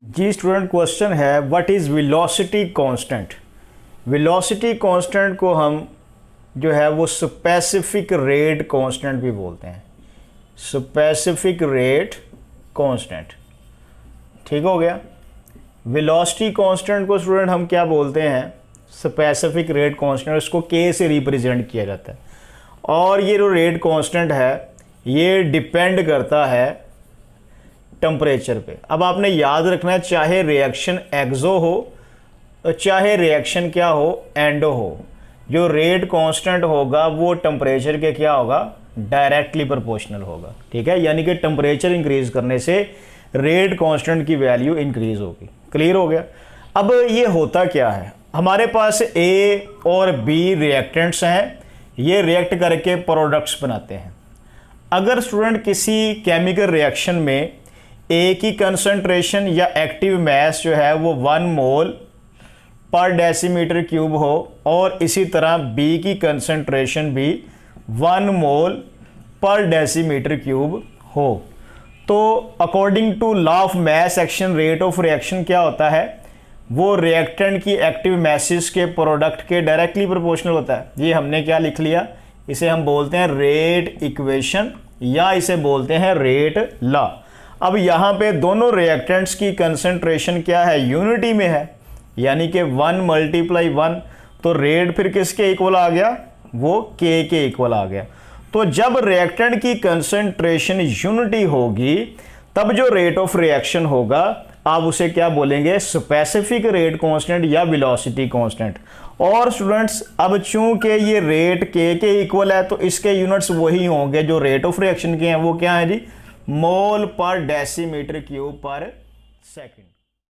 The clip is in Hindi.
जी स्टूडेंट, क्वेश्चन है what is velocity constant. Velocity constant को हम जो है वो स्पेसिफिक रेट कांस्टेंट भी बोलते हैं। स्पेसिफिक रेट कांस्टेंट, ठीक हो गया। वेलोसिटी कांस्टेंट को स्टूडेंट हम क्या बोलते हैं? Specific rate constant. इसको के से रिप्रेजेंट किया जाता है और ये जो रेट कांस्टेंट है ये डिपेंड करता है टेम्परेचर पे। अब आपने याद रखना है, चाहे रिएक्शन एक्सो हो चाहे रिएक्शन क्या हो एंडो हो, जो रेट कांस्टेंट होगा वो टेम्परेचर के क्या होगा? डायरेक्टली प्रोपोर्शनल होगा। ठीक है, यानी कि टेम्परेचर इंक्रीज करने से रेट कांस्टेंट की वैल्यू इंक्रीज होगी। क्लियर हो गया। अब ये होता क्या है, हमारे पास ए और बी रिएक्टेंट्स हैं, ये रिएक्ट करके प्रोडक्ट्स बनाते हैं। अगर स्टूडेंट किसी केमिकल रिएक्शन में ए की कंसंट्रेशन या एक्टिव मास जो है वो 1 मोल पर डेसीमीटर क्यूब हो और इसी तरह बी की कंसंट्रेशन भी 1 मोल पर डेसीमीटर क्यूब हो, तो according to law of mass action rate of reaction क्या होता है? वो रिएक्टेंट की एक्टिव मासेस के प्रोडक्ट के डायरेक्टली प्रोपोर्शनल होता है। ये हमने क्या लिख लिया, इसे हम बोलते हैं रेट इक्वेशन या इसे बोलते हैं रेट लॉ। अब यहाँ पे दोनों रिएक्टेंट्स की कंसंट्रेशन क्या है? यूनिटी में है, यानी कि 1 मल्टीप्लाई 1, तो रेट फिर किसके इक्वल आ गया? वो के इक्वल आ गया। तो जब रिएक्टेंट की कंसंट्रेशन यूनिटी होगी तब जो रेट ऑफ रिएक्शन होगा आप उसे क्या बोलेंगे? स्पेसिफिक रेट कांस्टेंट या वेलोसिटी कांस्टेंट। और स्टूडेंट्स अब चूंकि ये रेट के इक्वल है तो इसके यूनिट्स वही होंगे जो रेट ऑफ रिएक्शन के हैं। वो क्या है जी? मोल पर डेसीमीटर क्यूब पर सेकंड।